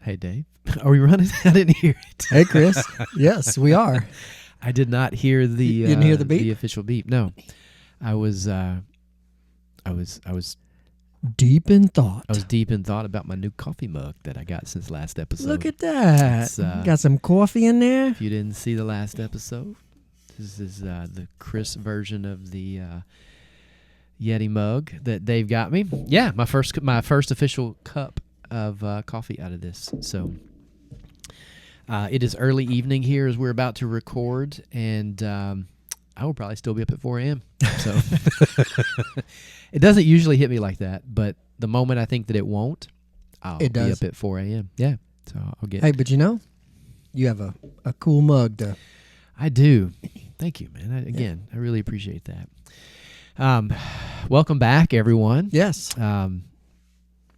Hey, Dave. Are we running? I didn't hear it. Hey, Chris. Yes, we are. I did not hear the. You didn't hear the beep? The official beep. No, I was Deep in thought. I was deep in thought about my new coffee mug that I got since last episode. Look at that. Got some coffee in there. If you didn't see the last episode, this is the Chris version of the Yeti mug that Dave got me. Yeah, my first official cup of coffee out of this. So it is early evening here as we're about to record, and I will probably still be up at 4 a.m. So it doesn't usually hit me like that, but the moment I think that it won't, I'll be up at 4 a.m. Yeah, so I'll get. Hey, but you have a cool mug to. I do. Thank you, man. I really appreciate that. Welcome back, everyone. Yes.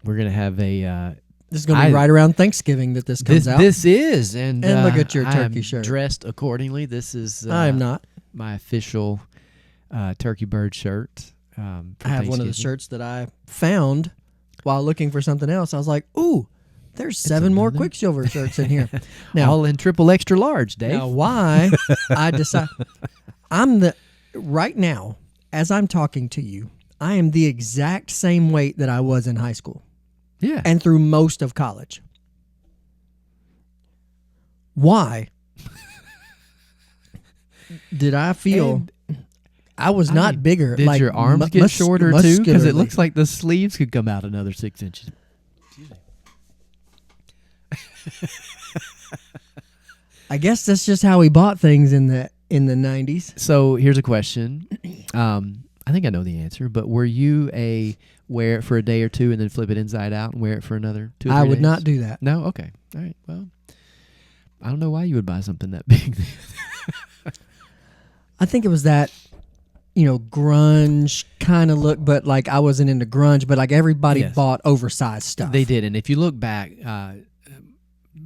We're gonna have a. This is going to be right around Thanksgiving that this comes out. This is, and look at your turkey shirt. Dressed accordingly. This is. I am not. My official turkey bird shirt. I have one of the shirts that I found while looking for something else. I was like, ooh, there's 7 more Quicksilver shirts in here. Now, all in triple extra large, Dave. Now, why I decide right now, as I'm talking to you, I am the exact same weight that I was in high school. Yeah. And through most of college. Why did I feel I was not bigger? Did your arms get shorter too? Because it looks like the sleeves could come out another 6 inches. I guess that's just how we bought things in the 90s. So here's a question. I think I know the answer, but were you a wear it for a day or two and then flip it inside out and wear it for another 2 or 3 days? I would not do that. No? Okay. All right. Well, I don't know why you would buy something that big. I think it was that, grunge kind of look, but like I wasn't into grunge, but like everybody bought oversized stuff. They did. And if you look back, my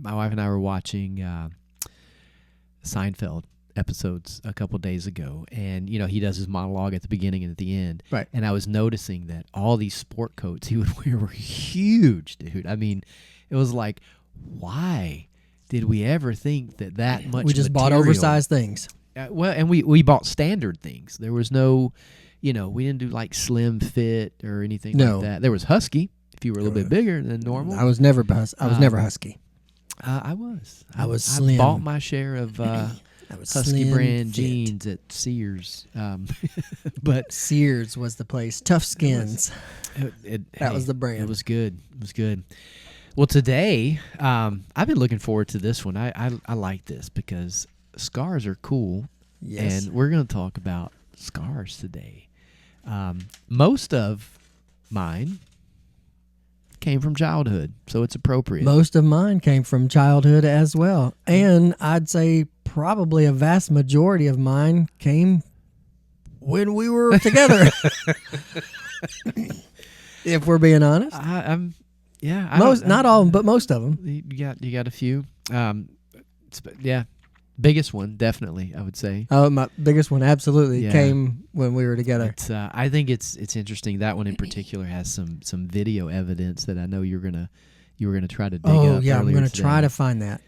wife and I were watching Seinfeld episodes a couple days ago, and he does his monologue at the beginning and at the end, right? And I was noticing that all these sport coats he would wear were huge, dude. I mean, it was like, why did we ever think that much? We just bought oversized things. Well, and we bought standard things. There was no, we didn't do like slim fit or anything like that. There was husky if you were a little bit bigger than normal. I was never husky. I was slim. I bought my share of Husky brand jeans at Sears, but Sears was the place. Tough Skins. That was the brand. It was good. It was good. Well, today I've been looking forward to this one. I like this because scars are cool. Yes. And we're going to talk about scars today. Most of mine came from childhood, so it's appropriate. Most of mine came from childhood as well. And I'd say probably a vast majority of mine came when we were together. If we're being honest. Not all of them, but most of them. You got a few. Biggest one, definitely, I would say. Oh, my biggest one absolutely came when we were together. I think it's interesting. That one in particular has some video evidence that I know you were gonna try to dig up. Oh yeah, I'm gonna try to find that.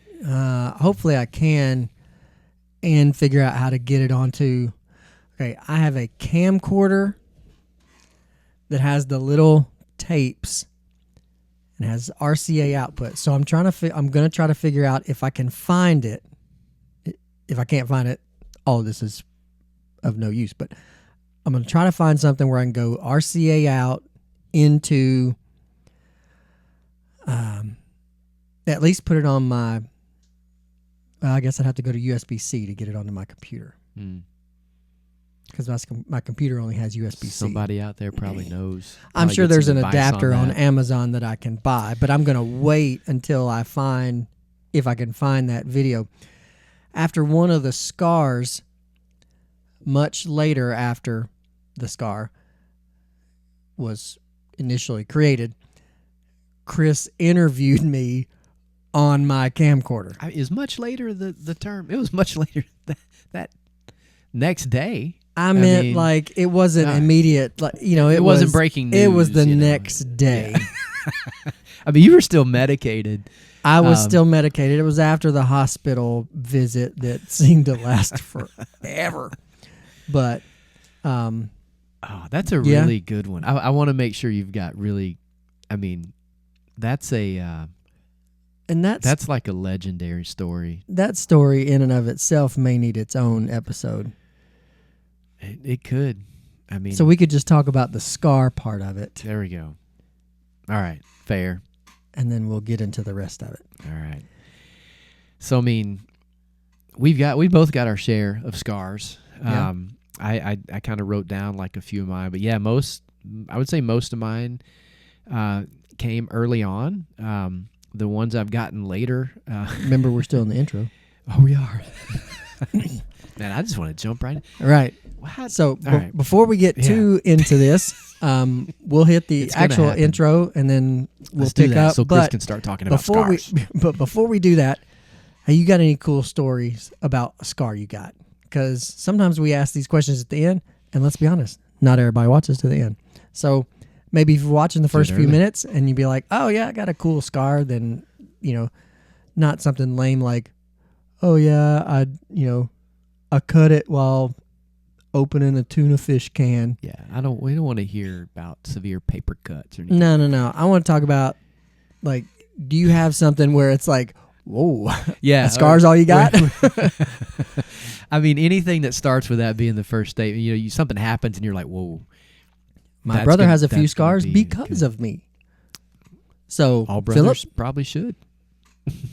Hopefully I can, and figure out how to get it onto. Okay, I have a camcorder that has the little tapes and has RCA output. So I'm gonna try to figure out if I can find it. If I can't find it, all of this is of no use. But I'm going to try to find something where I can go RCA out into, at least put it on my, I guess I'd have to go to USB-C to get it onto my computer. Because my computer only has USB-C. Somebody out there probably knows. I'm sure there's an adapter on Amazon that I can buy. But I'm going to wait until if I can find that video. After one of the scars, much later after the scar was initially created, Chris interviewed me on my camcorder. Is much later the term? It was much later that next day. I mean, like it wasn't immediate. Like it wasn't breaking news. It was the next day. I mean, you were still medicated. I was still medicated. It was after the hospital visit that seemed to last forever. But, that's a really good one. I want to make sure you've got really, I mean, that's a, and that's like a legendary story. That story in and of itself may need its own episode. It could. I mean, so we could just talk about the scar part of it. There we go. All right. Fair. And then we'll get into the rest of it. All right. So, I mean, we both got our share of scars. Yeah. I kind of wrote down like a few of mine, but yeah, I would say most of mine came early on. The ones I've gotten later. Remember, we're still in the intro. Oh, we are. Man, I just want to jump right in. Right. What? So before we get too into this, we'll hit the actual intro and then we'll pick up. So Chris can start talking about scars. But before we do that, hey, you got any cool stories about a scar you got? Because sometimes we ask these questions at the end, and let's be honest, not everybody watches to the end. So maybe if you're watching the first few minutes and you'd be like, oh, yeah, I got a cool scar, then, not something lame like, oh, yeah, I cut it while opening a tuna fish can. Yeah, we don't want to hear about severe paper cuts or anything. No. I want to talk about, like, do you have something where it's like, whoa, yeah, a scar's all you got? I mean, anything that starts with that being the first statement, something happens and you're like, whoa. My brother has a few scars because of me. So, all brothers probably should.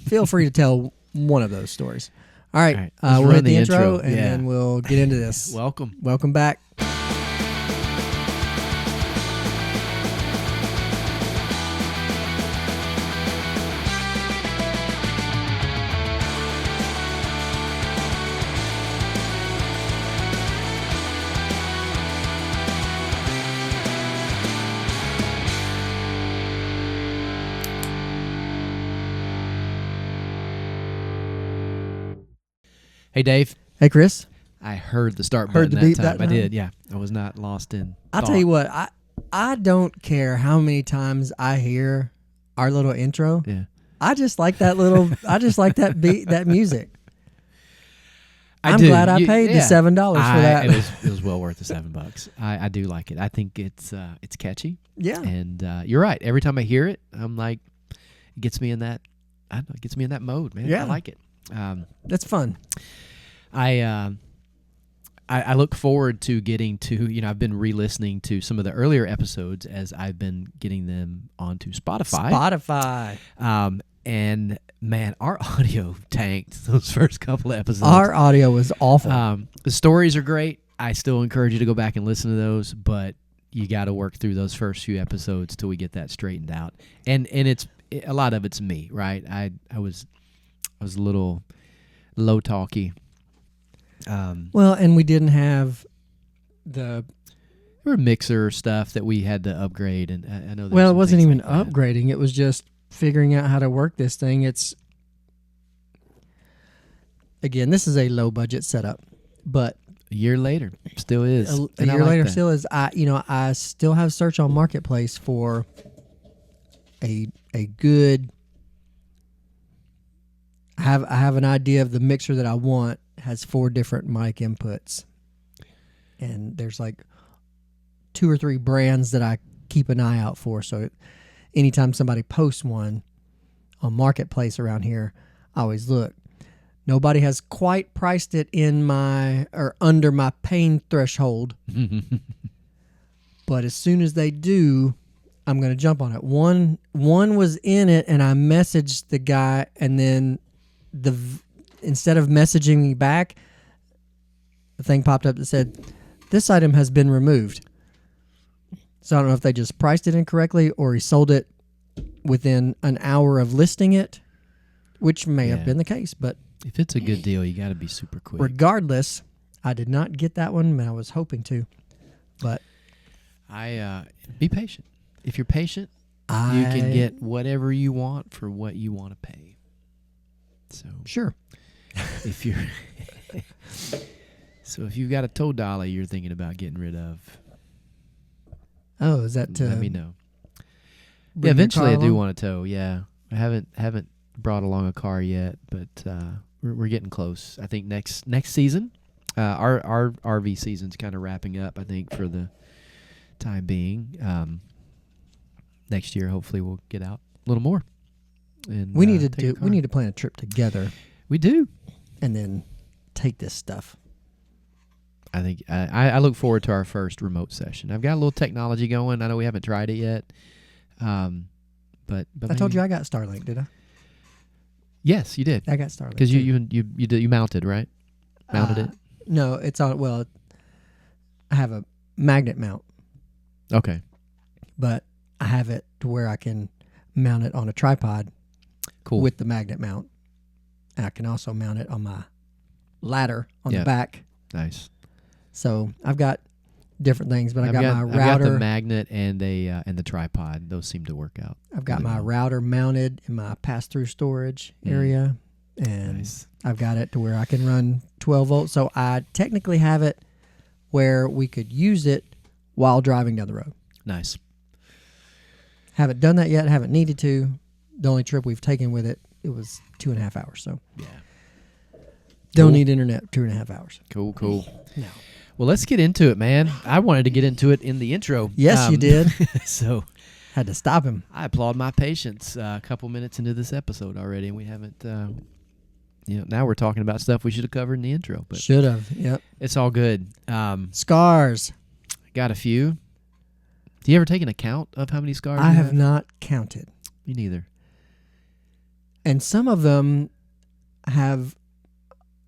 Feel free to tell one of those stories. All right. We'll hit the intro and then we'll get into this. Welcome back. Hey, Dave. Hey, Chris. I heard the start button that time. I did, yeah. I was not lost in I'll tell you what. I don't care how many times I hear our little intro. Yeah. I just like that I just like that beat, that music. I'm do. glad I paid the $7 for that. It was well worth the $7. I do like it. I think it's catchy. Yeah. And you're right. Every time I hear it, I'm like, it gets me in that mode, man. Yeah. I like it. That's fun. I look forward to getting to, I've been re-listening to some of the earlier episodes as I've been getting them onto Spotify. And man, our audio tanked those first couple of episodes. Our audio was awful. The stories are great. I still encourage you to go back and listen to those, but you got to work through those first few episodes till we get that straightened out. And a lot of it's me, right? I was a little low talky. Well, and we didn't have the mixer stuff that we had to upgrade, and I know. Well, it wasn't even upgrading; it was just figuring out how to work this thing. It's again, this is a low budget setup, but a year later, still is. A year later, still is. I still have search on Marketplace for a good. I have an idea of the mixer that I want. Has 4 different mic inputs, and there's like 2 or 3 brands that I keep an eye out for. So anytime somebody posts one on Marketplace around here, I always look. Nobody has quite priced it under my pain threshold, but as soon as they do, I'm going to jump on it. One was in it, and I messaged the guy, and then instead of messaging me back, the thing popped up that said, this item has been removed. So I don't know if they just priced it incorrectly or he sold it within an hour of listing it, which may have been the case. But if it's a good deal, you got to be super quick. Regardless, I did not get that one, and I was hoping to. But be patient. If you're patient, you can get whatever you want for what you want to pay. So sure. If you've got a tow dolly you're thinking about getting rid of, is that let me know. Yeah, eventually I do want a tow. Yeah, I haven't brought along a car yet, but we're getting close. I think next season, our RV season's kind of wrapping up. I think for the time being. Next year, hopefully, we'll get out a little more. And we need to plan a trip together. We do, and then take this stuff. I think I look forward to our first remote session. I've got a little technology going. I know we haven't tried it yet, but I told you I got Starlink, did I? Yes, you did. I got Starlink because you mounted, right? Mounted it. No, it's on. Well, I have a magnet mount. Okay, but I have it to where I can mount it on a tripod. Cool. With the magnet mount. And I can also mount it on my ladder on the back. Nice. So I've got different things, but I've got my router. I've got the magnet and the tripod. Those seem to work out. I've got my router mounted in my pass-through storage area, and nice. I've got it to where I can run 12 volts. So I technically have it where we could use it while driving down the road. Nice. Haven't done that yet. Haven't needed to. The only trip we've taken with it, it was 2.5 hours. So yeah. Don't need internet 2.5 hours. Cool. No. Well, let's get into it, man. I wanted to get into it in the intro. Yes, you did. So had to stop him. I applaud my patience. A couple minutes into this episode already, and we haven't. Now we're talking about stuff we should have covered in the intro. But should have. Yep. It's all good. Scars. Got a few. Do you ever take an account of how many scars? I have not counted. Me neither. And some of them have.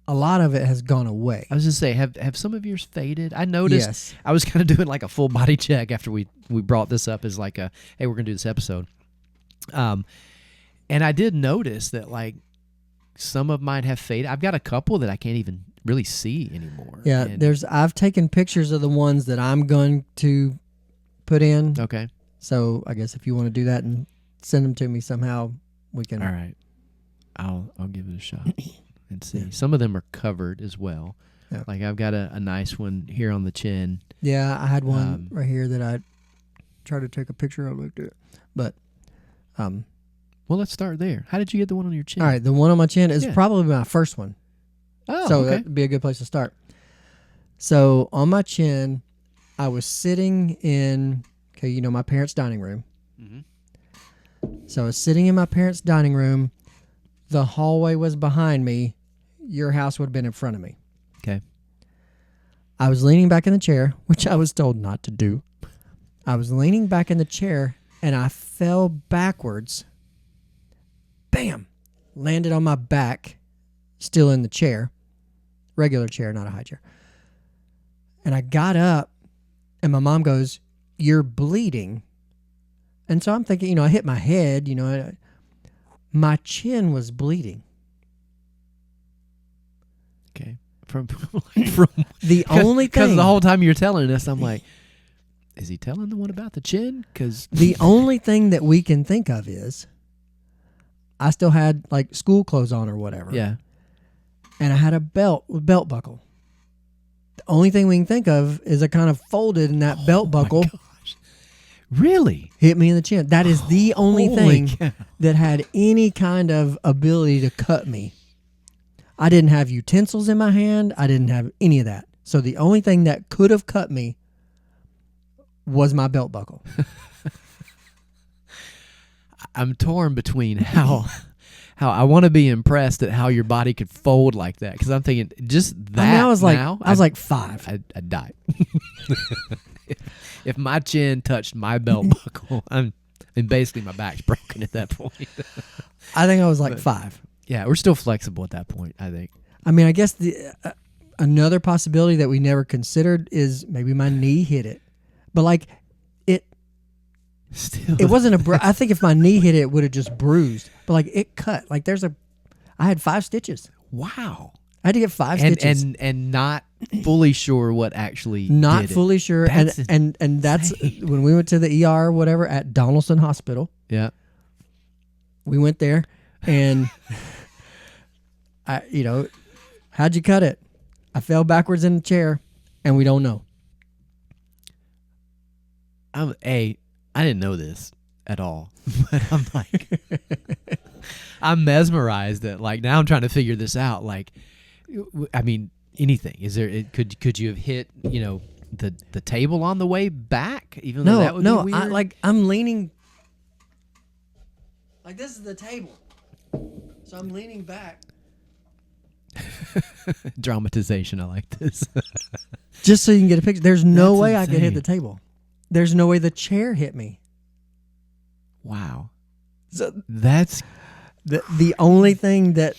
A lot of it has gone away. I was just say, have some of yours faded? I noticed. Yes. I was kind of doing like a full body check after we brought this up as like hey, we're gonna do this episode. And I did notice that like some of mine have faded. I've got a couple that I can't even really see anymore. Yeah, I've taken pictures of the ones that I'm going to put in. Okay. So I guess if you want to do that and send them to me somehow, we can. All right. I'll give it a shot. And see. Yeah. Some of them are covered as well. Yeah. Like I've got a nice one here on the chin. Yeah, I had one right here that I tried to take a picture of. Looked at it. But, well, let's start there. How did you get the one on your chin? All right, the one on my chin is probably my first one. Oh, so okay. That'd be a good place to start. So on my chin, I was sitting in, my parents' dining room. Mm-hmm. So I was sitting in my parents' dining room. The hallway was behind me. Your house would have been in front of me. Okay. I was leaning back in the chair, which I was told not to do. I was leaning back in the chair, and I fell backwards. Bam! Landed on my back, still in the chair. Regular chair, not a high chair. And I got up, and my mom goes, "You're bleeding." And so I'm thinking, I hit my head, my chin was bleeding. Okay. From the only thing. Because the whole time you're telling us, I'm like, is he telling the one about the chin? Because the only thing that we can think of is I still had like school clothes on or whatever. Yeah. And I had a belt buckle. The only thing we can think of is I kind of folded in that belt buckle. My gosh. Really? Hit me in the chin. That is the only thing that had any kind of ability to cut me. I didn't have utensils in my hand. I didn't have any of that. So the only thing that could have cut me was my belt buckle. I'm torn between how I want to be impressed at how your body could fold like that, because I'm thinking just that. I was like 5. I'd die. If my chin touched my belt buckle, basically my back's broken at that point. I think I was like 5. Yeah, we're still flexible at that point, I think. I mean, I guess the another possibility that we never considered is maybe my knee hit it. But like it wasn't I think if my knee hit it, it would have just bruised. But like it cut. Like I had 5 stitches. Wow. I had to get 5 stitches. And not fully sure what actually not did fully it. sure. And that's when we went to the ER or whatever at Donaldson Hospital. Yeah. We went there and how'd you cut it? I fell backwards in the chair and we don't know. I didn't know this at all. But I'm like I'm mesmerized that like now I'm trying to figure this out. Like, I mean, anything is there? Could you have hit the table on the way back? Even though that would be weird. I'm leaning. Like this is the table, so I'm leaning back. Dramatization. I like this. Just so you can get a picture. There's no That's way I could hit insane. the table. There's no way the chair hit me. Wow. So That's the only thing that,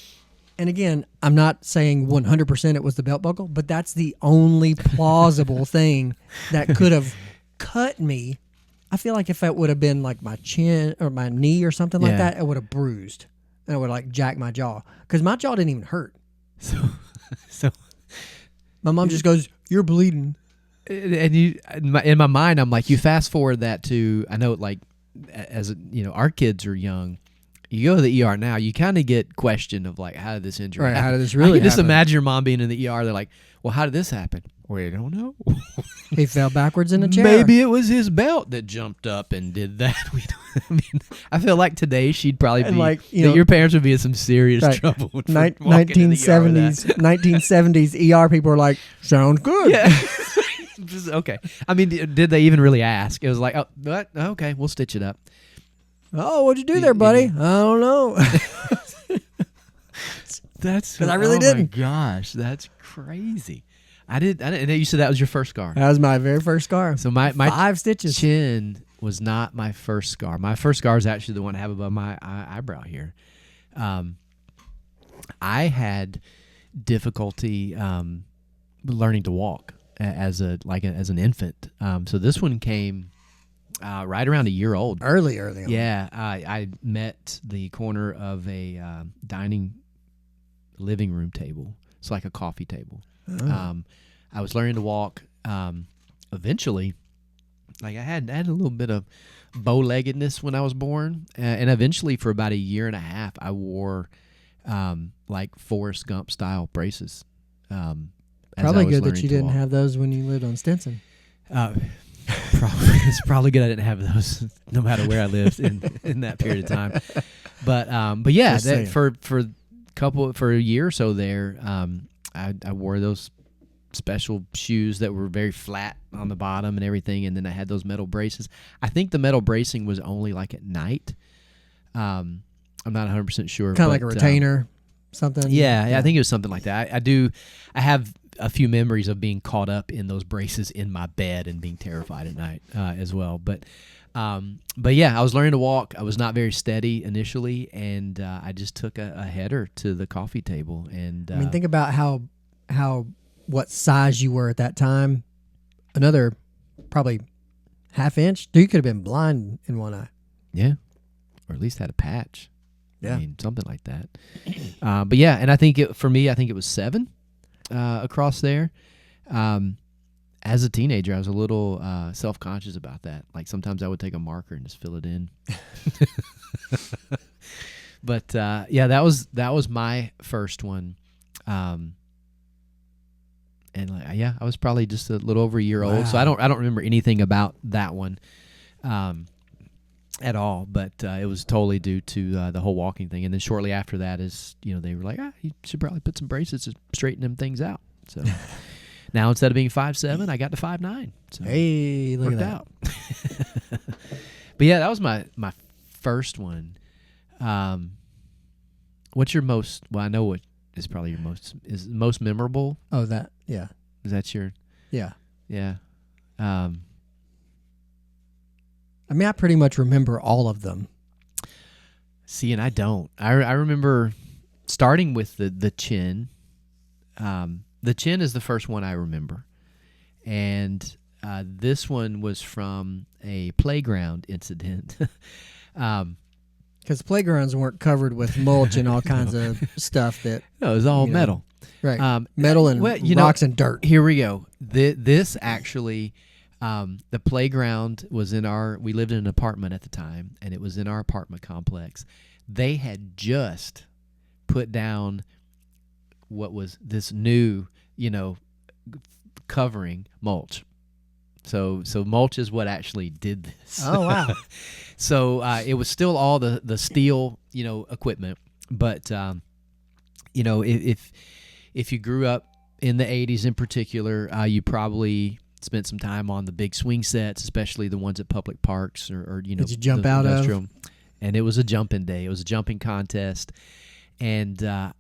and again, I'm not saying 100% it was the belt buckle, but that's the only plausible thing that could have cut me. I feel like if it would have been like my chin or my knee or something like that, it would have bruised and it would like jack my jaw because my jaw didn't even hurt. so. My mom just goes, "You're bleeding," And you, in my mind, I'm like, you fast forward that to, I know, like, as our kids are young. You go to the ER now, you kind of get questioned of like, how did this injury happen? How did this really I can just happen? imagine your mom being in the ER. They're like, well, how did this happen? We don't know. He fell backwards in a chair. Maybe it was his belt that jumped up and did that. I mean, I feel like today she'd probably be like, your parents would be in some serious trouble. For 1970s ER people are like, sounds good. Yeah. Just, okay. I mean, did they even really ask? It was like, oh, what? Okay, we'll stitch it up. Oh, what'd you do there, buddy? I don't know. That's 'Cause I really didn't. Oh my gosh, that's crazy. I didn't. You said that was your first scar. That was my very first scar. So my 5 stitches. Chin was not my first scar. My first scar is actually the one I have above my eyebrow here. I had difficulty learning to walk as an infant. So this one came right around a year old. Early on. Yeah, I met the corner of a dining living room table. It's like a coffee table. Oh. I was learning to walk. Eventually, like I had a little bit of bow-leggedness when I was born, and eventually for about a year and a half, I wore like Forrest Gump style braces. Probably good that you didn't have those when you lived on Stinson. It's probably good I didn't have those no matter where I lived in that period of time. But yeah, for a year or so there, I wore those special shoes that were very flat on the bottom and everything, and then I had those metal braces. I think the metal bracing was only like at night. I'm not 100% sure. Kind of like a retainer, something. Yeah, I think it was something like that. I have a few memories of being caught up in those braces in my bed and being terrified at night as well. But yeah, I was learning to walk. I was not very steady initially, and I just took a header to the coffee table. And I mean, think about what size you were at that time. Another probably half inch. You could have been blind in one eye. Yeah, or at least had a patch. Yeah, I mean, something like that. But yeah, and I think for me, I think it was 7 across there. As a teenager, I was a little self-conscious about that. Like sometimes I would take a marker and just fill it in. But yeah, that was my first one. And like, yeah, I was probably just a little over a year old, so I don't remember anything about that one at all. But it was totally due to the whole walking thing. And then shortly after that is, they were like, you should probably put some braces to straighten them things out. So now instead of being 5'7", I got to 5'9". So hey, look at that. Out. But yeah, that was my first one. What's your most? Well, I know what is probably your most memorable. Oh, that yeah. Is that your? Yeah. Yeah. I mean, I pretty much remember all of them. See, and I don't. I remember starting with the chin. The chin is the first one I remember, and this one was from a playground incident. Because playgrounds weren't covered with mulch and all kinds of stuff that... No, it was all metal. Right. Metal and rocks and dirt. Here we go. This actually, the playground was we lived in an apartment at the time, and it was in our apartment complex. They had just put down what was this new, covering mulch So mulch is what actually did this. Oh, wow. So it was still all the steel, equipment. But, if you grew up in the 80s in particular, you probably spent some time on the big swing sets, especially the ones at public parks or Did you jump out of? And it was a jumping day. It was a jumping contest. And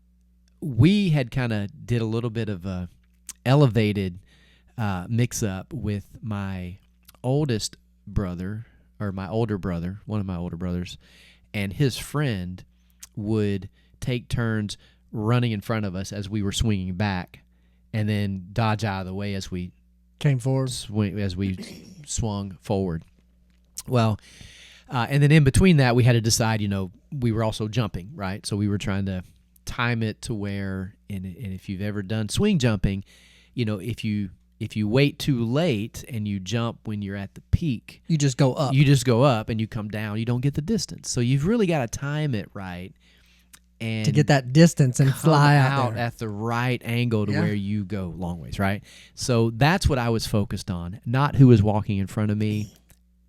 we had kind of did a little bit of a elevated mix-up with my oldest brother, or my older brother, one of my older brothers, and his friend would take turns running in front of us as we were swinging back, and then dodge out of the way as we came forward, swung forward. Well, and then in between that, we had to decide, we were also jumping, right? So we were trying to time it to where, and if you've ever done swing jumping, if you wait too late and you jump when you're at the peak, you just go up. You just go up and you come down. You don't get the distance. So you've really got to time it right. And to get that distance and fly out at the right angle to where you go long ways, right? So that's what I was focused on, not who was walking in front of me.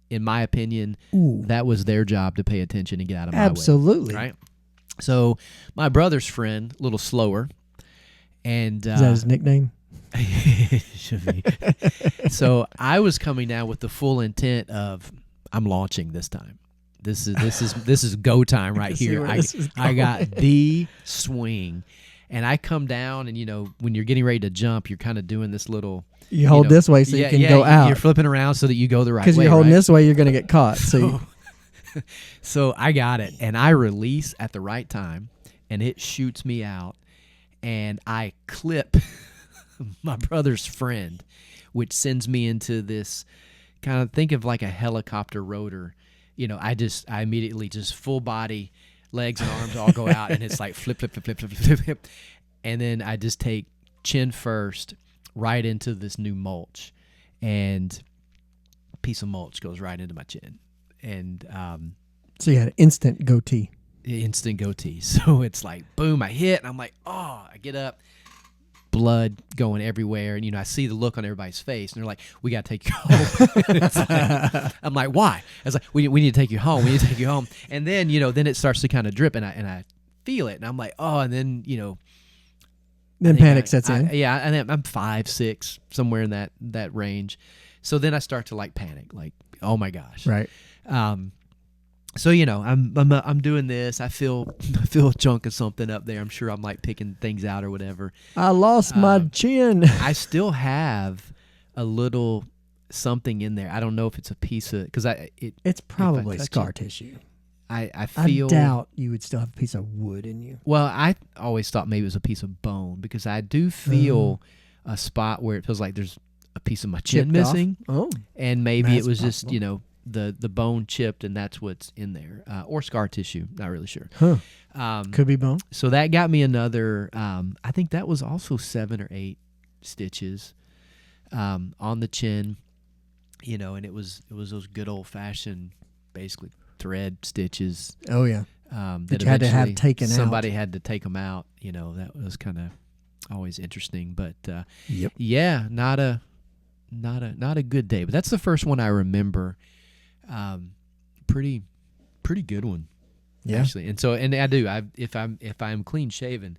In my opinion, that was their job to pay attention and get out of my way. Absolutely. Right? So my brother's friend, a little slower. And is that his nickname? Should be. So I was coming down with the full intent I'm launching this time. This is go time right here. I got the swing, and I come down, and when you're getting ready to jump, you're kind of doing this little. You hold this way so you can go out. You're flipping around so that you go the right way. Because you're holding this way, you're going to get caught. So I got it, and I release at the right time, and it shoots me out, and I clip my brother's friend, which sends me into this kind of, think of like a helicopter rotor. I immediately just full body, legs and arms all go out, and it's like flip, flip, flip, flip, flip, flip, flip. And then I just take chin first right into this new mulch, and a piece of mulch goes right into my chin. And so you had an instant goatee. So it's like, boom, I hit, and I'm like, oh, I get up. Blood going everywhere, and I see the look on everybody's face, and they're like, "We got to take you home." I'm like, "Why?" I was like, "We need to take you home. We need to take you home." And then then it starts to kind of drip, and I feel it, and I'm like, "Oh!" And then then panic sets in. Yeah, and then I'm 5, 6, somewhere in that range. So then I start to like panic, like, "Oh my gosh!" Right. So I'm doing this. I feel a chunk of something up there. I'm sure I'm like picking things out or whatever. I lost my chin. I still have a little something in there. I don't know if it's a piece of, because it's probably scar tissue. I feel. I doubt you would still have a piece of wood in you. Well, I always thought maybe it was a piece of bone, because I do feel a spot where it feels like there's a piece of my chin missing. Oh, and maybe that's it was possible. Just the bone chipped, and that's what's in there, or scar tissue. Not really sure. Could be bone. So that got me another. I think that was also 7 or 8 stitches on the chin. And it was those good old fashioned, basically thread stitches. Oh yeah. That you had to have taken somebody out. had to take them out. That was kind of always interesting. But yep. Yeah, not a good day. But that's the first one I remember. Pretty good one, actually. And so, I do. If I'm clean shaven,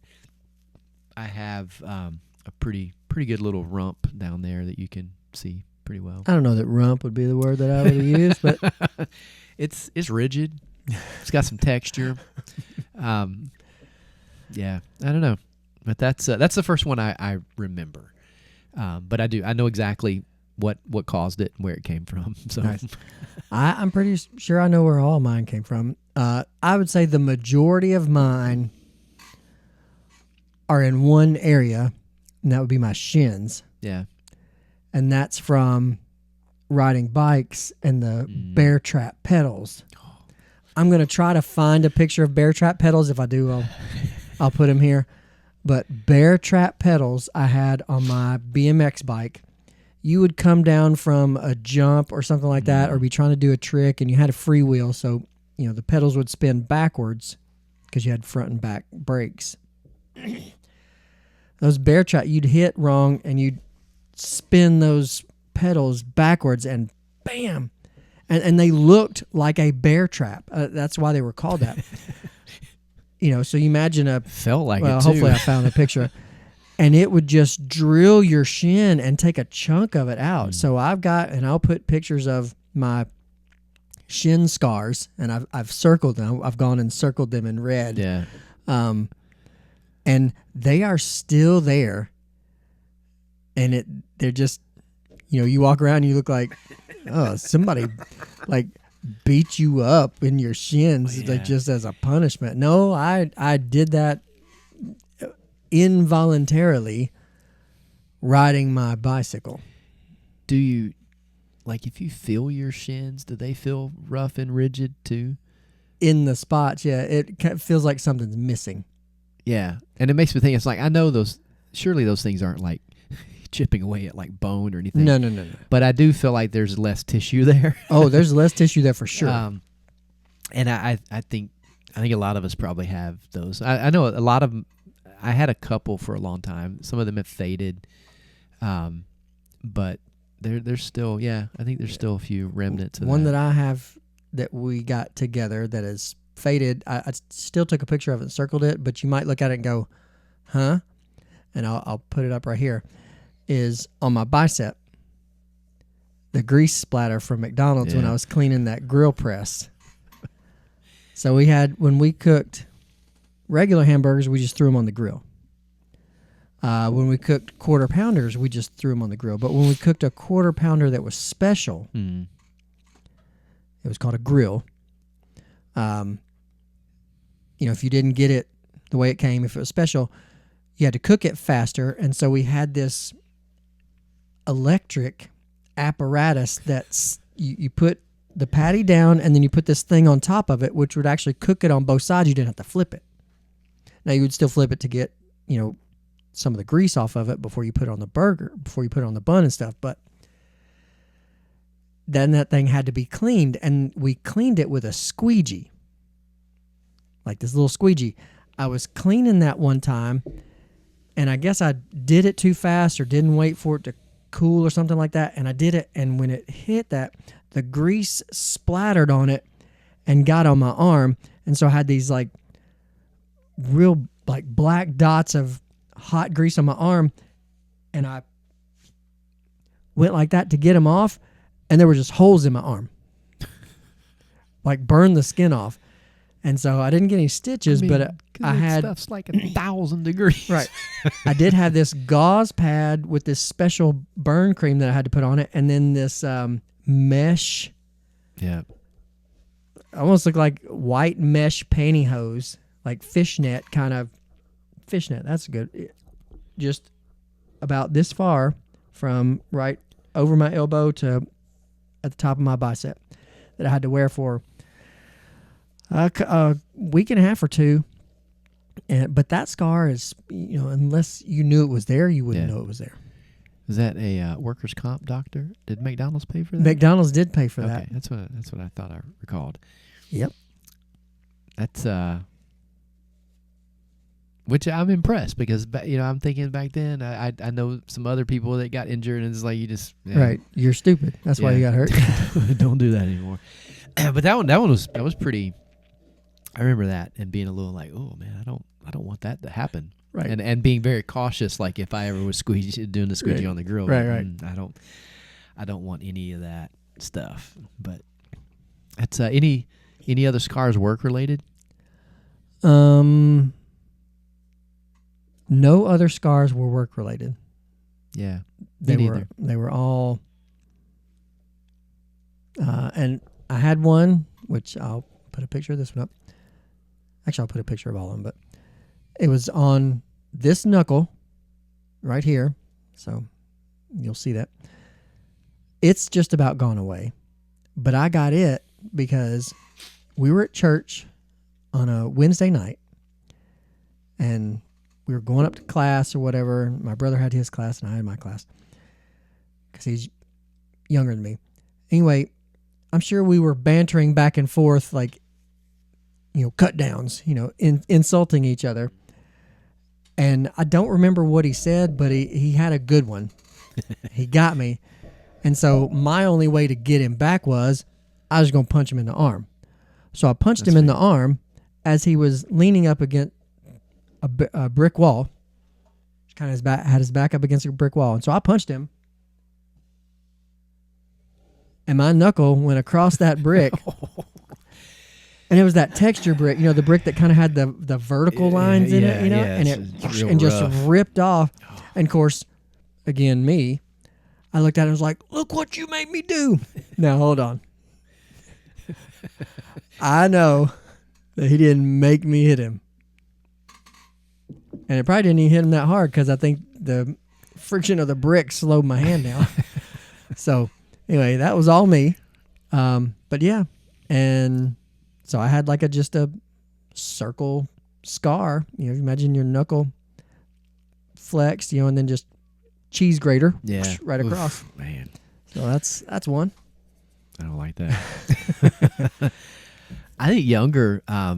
I have a pretty good little rump down there that you can see pretty well. I don't know that rump would be the word that I would use, but it's rigid. It's got some texture. Yeah, I don't know, but that's the first one I remember. But I know exactly what caused it and where it came from. So nice. I'm pretty sure I know where all mine came from. I would say the majority of mine are in one area, and that would be my shins. Yeah. And that's from riding bikes and the bear trap pedals. I'm going to try to find a picture of bear trap pedals. If I do, I'll put them here. But bear trap pedals I had on my BMX bike. You would come down from a jump or something like that, or be trying to do a trick, and you had a freewheel, so the pedals would spin backwards because you had front and back brakes. Those bear trap, you'd hit wrong, and you'd spin those pedals backwards and bam. And they looked like a bear trap. That's why they were called that. So you imagine felt like it too. Hopefully I found a picture. And it would just drill your shin and take a chunk of it out. So I'll put pictures of my shin scars, and I've circled them. I've gone and circled them in red. Yeah. And they are still there. And they're just, you walk around and you look like, somebody like beat you up in your shins like just as a punishment. No, I did that involuntarily riding my bicycle. Do you, like, if you feel your shins, do they feel rough and rigid too? In the spots, yeah. It feels like something's missing. Yeah. And it makes me think, it's like, I know surely those things aren't like chipping away at like bone or anything. No. But I do feel like there's less tissue there. Oh, there's less tissue there for sure. And I think a lot of us probably have those. I know a lot of them. I had a couple for a long time. Some of them have faded, but there's still, I think there's still a few remnants of one that I have that we got together that is faded. I still took a picture of it and circled it, but you might look at it and go, huh? And I'll put it up right here, is on my bicep, the grease splatter from McDonald's when I was cleaning that grill press. So when we cooked regular hamburgers, we just threw them on the grill. When we cooked quarter pounders, we just threw them on the grill. But when we cooked a quarter pounder that was special, it was called a grill. If you didn't get it the way it came, if it was special, you had to cook it faster. And so we had this electric apparatus that's you put the patty down and then you put this thing on top of it, which would actually cook it on both sides. You didn't have to flip it. Now you would still flip it to get, some of the grease off of it before you put it on the burger, before you put it on the bun and stuff. But then that thing had to be cleaned, and we cleaned it with a squeegee, like this little squeegee. I was cleaning that one time, and I guess I did it too fast or didn't wait for it to cool or something like that. And I did it, and when it hit that, the grease splattered on it and got on my arm. And so I had these like real like black dots of hot grease on my arm, and I went like that to get them off, and there were just holes in my arm, like burned the skin off. And so I didn't get any stitches, but I had stuff's like 1,000 degrees. Right. I did have this gauze pad with this special burn cream that I had to put on it, and then this mesh. Yeah. Almost looked like white mesh pantyhose, like fishnet kind of. Fishnet, that's good. Just about this far from right over my elbow to at the top of my bicep that I had to wear for a week and a half or two. But that scar is, unless you knew it was there, you wouldn't know it was there. Is that a workers' comp doctor? Did McDonald's pay for that? McDonald's did pay for that. Okay, that's what I thought I recalled. Yep. That's which I'm impressed because I'm thinking back then I know some other people that got injured and it's like you just right. You're stupid. That's why you got hurt. Don't do that anymore. But that one was pretty. I remember that and being a little like, oh man, I don't want that to happen. Right. And being very cautious, like if I ever was doing the squeegee on the grill. Right. I don't want any of that stuff. But that's any other scars work related? No other scars were work related. Yeah. They were all and I had one, which I'll put a picture of this one up. Actually, I'll put a picture of all of them, but it was on this knuckle right here. So you'll see that. It's just about gone away. But I got it because we were at church on a Wednesday night and we were going up to class or whatever. My brother had his class and I had my class because he's younger than me. Anyway, I'm sure we were bantering back and forth like, cut downs, insulting each other. And I don't remember what he said, but he had a good one. He got me. And so my only way to get him back was I was going to punch him in the arm. So I punched him in the arm as he was leaning up against a brick wall. Kind of had his back up against a brick wall. And so I punched him. And my knuckle went across that brick. And it was that texture brick, the brick that kind of had the vertical lines in it, and it just ripped off. And of course, again, I looked at it and was like, look what you made me do. Now, hold on. I know that he didn't make me hit him. And it probably didn't even hit him that hard because I think the friction of the brick slowed my hand down. So, anyway, that was all me. But yeah, and so I had like just a circle scar. Imagine your knuckle flexed, and then just cheese grater right across. Oof, man. So that's one. I don't like that. I think younger, I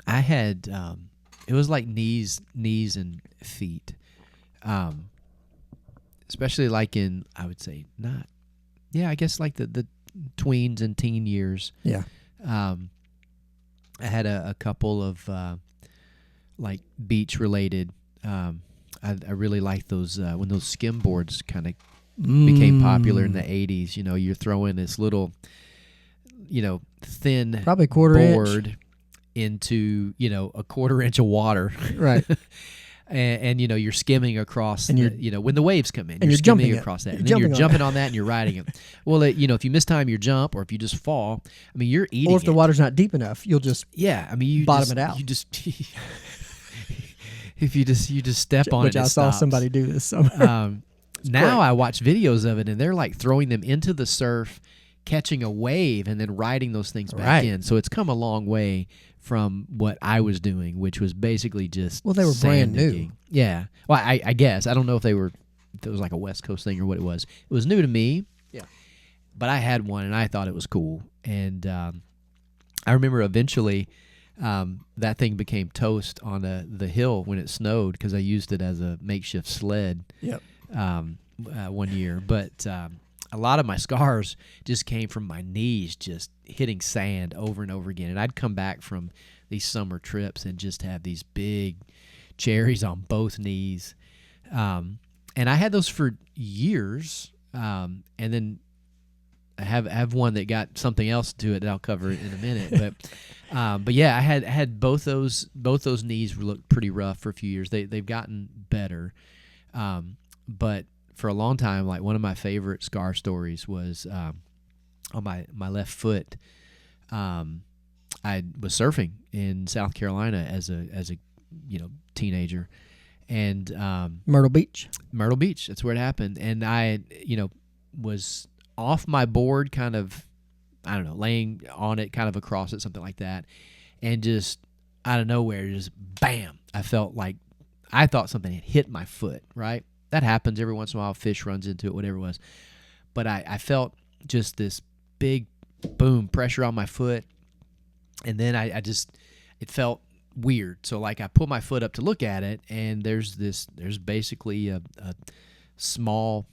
had it was like knees and feet, especially like in, I would say I guess like the tweens and teen years. Yeah. I had a couple of like beach related. I really liked those when those skim boards kind of became popular in the 80s. You're throwing this little, thin probably quarter board inch into a quarter inch of water, right? and you're skimming across, and when the waves come in, and you're skimming jumping across that, and and then you're jumping on that, and you're riding it. Well, if you mistime your jump, or if you just fall, you're eating. Or if the water's not deep enough, you'll just you bottom it out. You just if you just step on which it, I saw stops. somebody do this summer. Now I watch videos of it, and they're like throwing them into the surf, catching a wave, and then riding those things back in. So it's come a long way from what I was doing, which was basically just they were brand new. digging. Yeah. Well, I guess I don't know if it was like a West Coast thing or what it was. It was new to me. Yeah. But I had one, and I thought it was cool. And I remember eventually that thing became toast on the hill when it snowed because I used it as a makeshift sled. Yep. One year, but a lot of my scars just came from my knees just hitting sand over and over again. And I'd come back from these summer trips and just have these big cherries on both knees. And I had those for years. And then I have one that got something else to it that I'll cover in a minute. But yeah, I had both those knees looked pretty rough for a few years. They've gotten better. But for a long time, like one of my favorite scar stories was on my left foot. I was surfing in South Carolina as a teenager, and Myrtle Beach. That's where it happened. And I was off my board, kind of, I don't know, laying on it, kind of across it, something like that, and just out of nowhere, just bam! I felt like I thought something had hit my foot. Right. That happens every once in a while. A fish runs into it, whatever it was. But I felt just this big boom pressure on my foot. And then it felt weird. So like I pulled my foot up to look at it, and there's basically a small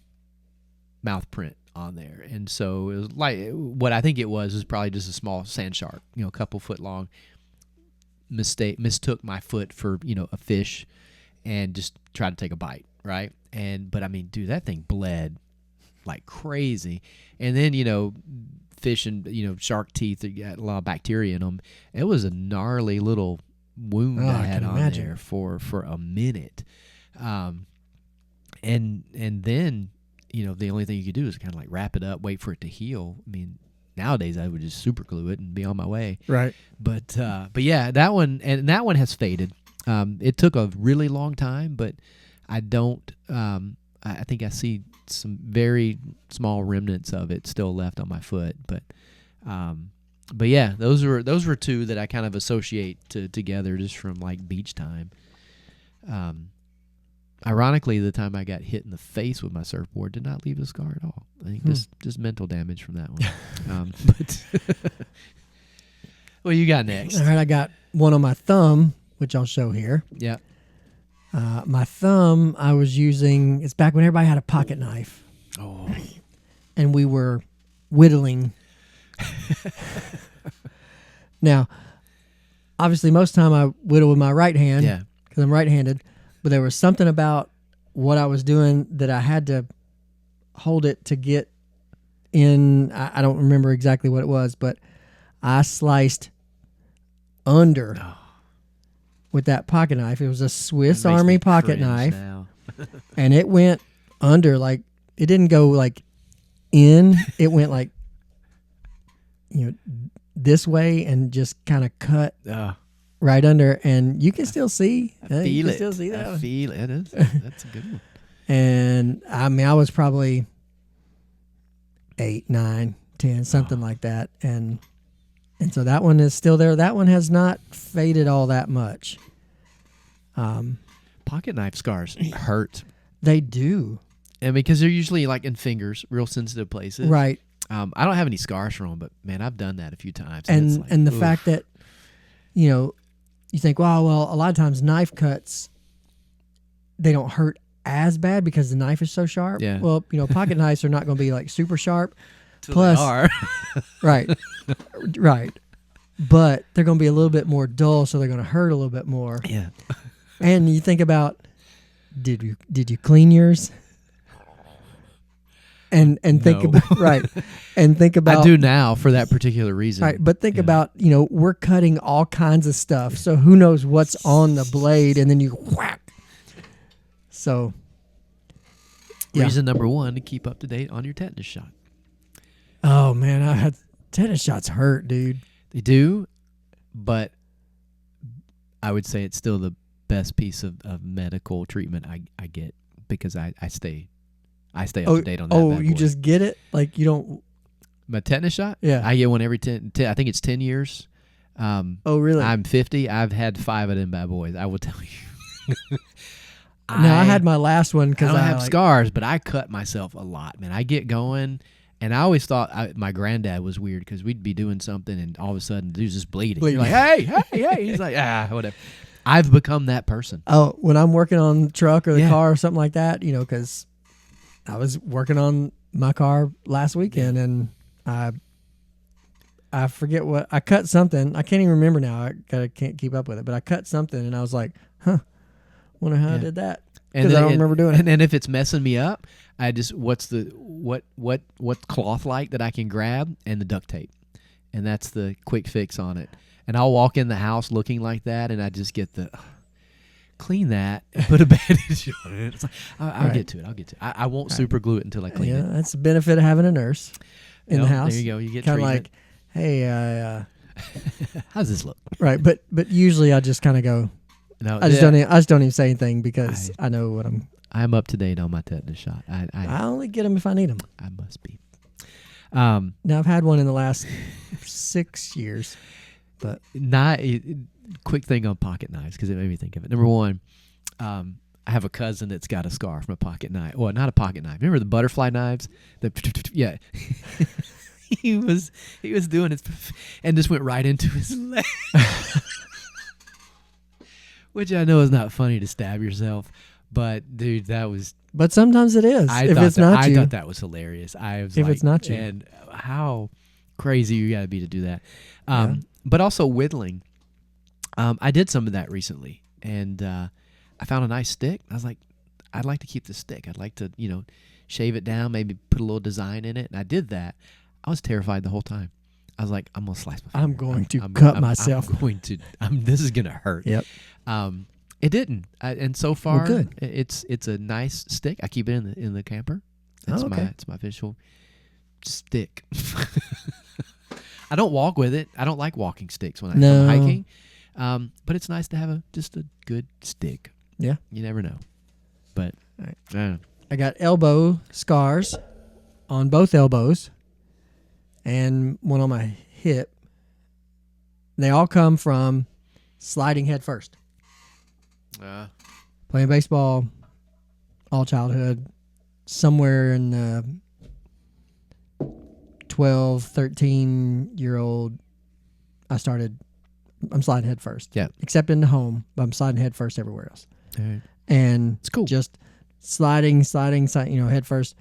mouth print on there. And so it was like, what I think it was probably just a small sand shark, a couple foot long. Mistook my foot for, a fish and just tried to take a bite. Right. But I mean, dude, that thing bled like crazy. And then, fish and, shark teeth, that got a lot of bacteria in them. It was a gnarly little wound I had on there for a minute. And then, the only thing you could do is kind of like wrap it up, wait for it to heal. I mean, nowadays I would just super glue it and be on my way. Right. But yeah, that one has faded. It took a really long time, but I don't. I think I see some very small remnants of it still left on my foot, but yeah, those were two that I kind of associate together just from like beach time. Ironically, the time I got hit in the face with my surfboard did not leave a scar at all. I think just mental damage from that one. But what you got next? All right, I got one on my thumb, which I'll show here. Yeah. My thumb, I was using, it's back when everybody had a pocket knife. Oh. and we were whittling. Now, obviously, most of the time I whittle with my right hand Yeah. because I'm right-handed, but there was something about what I was doing that I had to hold it to get in. I don't remember exactly what it was, but I sliced under with that pocket knife. It was a Swiss That makes Army me pocket cringe knife, now. and it went under. Like, it didn't go like in. It went like, this way and just kind of cut right under, and you can still see. You can still see that. I feel it. That's a good one. And I mean, I was probably 8, 9, 10, something like that, and so that one is still there. That one has not faded all that much. Pocket knife scars hurt. They do. I mean, because they're usually like in fingers, real sensitive places. Right. I don't have any scars from them, but man, I've done that a few times. And it's like, the oof. fact that, you think, well, a lot of times knife cuts, they don't hurt as bad because the knife is so sharp. Yeah. Well, pocket knives are not going to be like super sharp. Till Plus, they are. right, right. But they're going to be a little bit more dull, so they're going to hurt a little bit more. Yeah. And you think about, did you clean yours? And think No. about right, and think about I do now for that particular reason. right. But think about we're cutting all kinds of stuff, so who knows what's on the blade, and then you whack. So, yeah. Reason number 1 to keep up to date on your tetanus shot. Oh man, I had tetanus shots hurt, dude. They do, but I would say it's still the best piece of medical treatment I get because I stay up to date on that. Oh, bad you boy. just get it? Like you don't? My tetanus shot? Yeah. I get one every 10 I think it's 10 years. Oh, really? I'm 50. I've had 5 of them bad boys. I will tell you. No, I had my last one I because don't have scars, but I cut myself a lot, man. I get going, and I always thought my granddad was weird because we'd be doing something, and all of a sudden, the dude's just bleeding. You're like, hey. He's like, whatever. I've become that person. Oh, when I'm working on the truck or the Yeah. car or something like that, because I was working on my car last weekend and I forget what I cut something. I can't even remember now. I can't keep up with it, but I cut something and I was like, wonder how I did that. Because I don't remember doing it. And then if it's messing me up, I just what's cloth like that I can grab and the duct tape, and that's the quick fix on it. And I'll walk in the house looking like that, and I just get the clean that and put a bandage on it. It's like, I'll get to it. I won't super glue it until I clean it. That's the benefit of having a nurse in the house. There you go. You get kind of treatment. like, hey, How's this look? right. But usually I just kind of go. No, I just don't even say anything because I know what I'm up to date on my tetanus shot. I only get them if I need them. I must be. Now I've had one in the last 6 years, but quick thing on pocket knives because it made me think of it. Number 1, I have a cousin that's got a scar from a pocket knife. Well, not a pocket knife. Remember the butterfly knives? Yeah. he was doing it and just went right into his leg. Which I know is not funny to stab yourself, but dude, that was. But sometimes it is. I if it's not you, I thought that was hilarious. I was if like, it's not you, and how crazy you got to be to do that. But also whittling. I did some of that recently, and I found a nice stick. I was like, I'd like to keep the stick. I'd like to, shave it down, maybe put a little design in it. And I did that. I was terrified the whole time. I was like, I'm gonna slice my finger. I'm going to cut myself. This is gonna hurt. Yep. It didn't, and so far, good. It's a nice stick. I keep it in the camper. It's my official stick. I don't walk with it. I don't like walking sticks when I'm hiking. But it's nice to have just a good stick. Yeah. You never know. But I got elbow scars on both elbows and one on my hip. They all come from sliding head first. Playing baseball all childhood. Somewhere in the 12, 13-year-old, I'm sliding head first. Yeah. Except in the home, but I'm sliding head first everywhere else. All right. And it's cool. Just sliding, head first.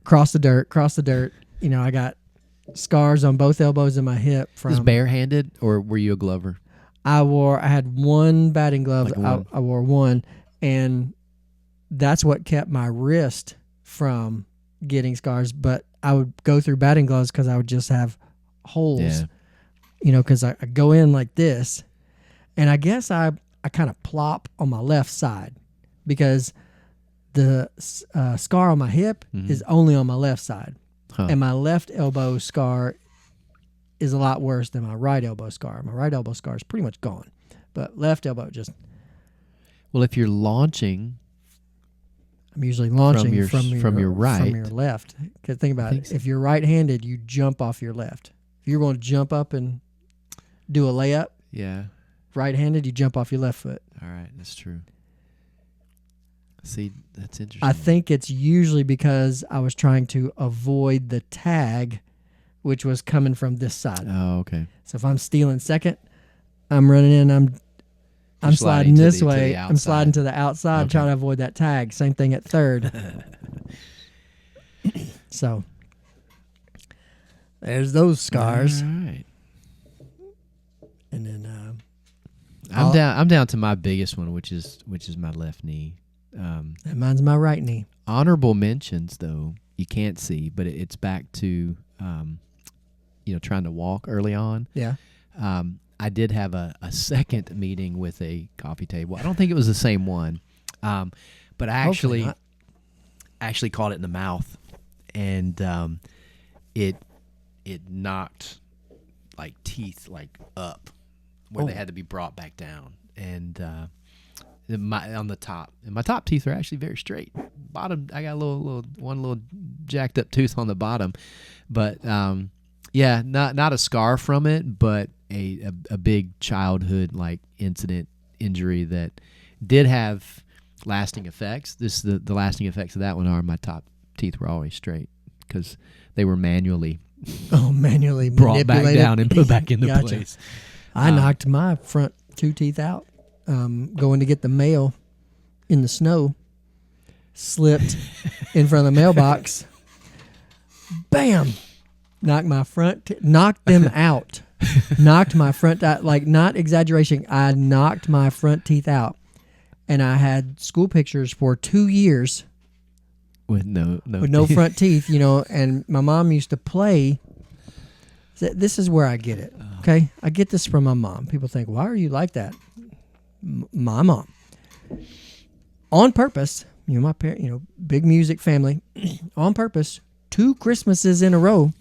cross the dirt. You know, I got scars on both elbows and my hip from. Is barehanded or were you a glover? I had one batting glove. Like one. I wore one, and that's what kept my wrist from getting scars. But I would go through batting gloves because I would just have holes. Yeah. You know, because I go in like this, and I guess I kind of plop on my left side because the scar on my hip is only on my left side. Huh. And my left elbow scar is a lot worse than my right elbow scar. My right elbow scar is pretty much gone, but left elbow just. Well, if you're launching, I'm usually launching from your right, from your left. Because think about it: if you're right-handed, you jump off your left. If you're going to jump up and do a layup, yeah, right-handed, you jump off your left foot. All right, that's true. See, that's interesting. I think it's usually because I was trying to avoid the tag, which was coming from this side. Oh, okay. So if I'm stealing second, I'm running in. I'm sliding this way. I'm sliding to the outside, trying to avoid that tag. Same thing at third. So there's those scars. All right. And then I'm down to my biggest one, which is my left knee. and mine's my right knee. Honorable mentions, though, you can't see, but it's back to trying to walk early on. Yeah. I did have a second meeting with a coffee table. I don't think it was the same one, but I actually caught it in the mouth, and it knocked like teeth like up where they had to be brought back down, and on the top, and my top teeth are actually very straight. Bottom, I got a one little jacked up tooth on the bottom, but yeah, not a scar from it, but a big childhood like injury that did have lasting effects. The lasting effects of that one are my top teeth were always straight because they were manually brought back down and put back into Gotcha. place. I knocked my front 2 teeth out going to get the mail in the snow. Slipped in front of the mailbox. Bam! Knocked them out. Knocked my front, like not exaggeration, I knocked my front teeth out. And I had school pictures for 2 years with no front teeth, and my mom used to play. This is where I get it, okay? I get this from my mom. People think, why are you like that? My mom. On purpose, my parents, big music family, on purpose, 2 Christmases in a row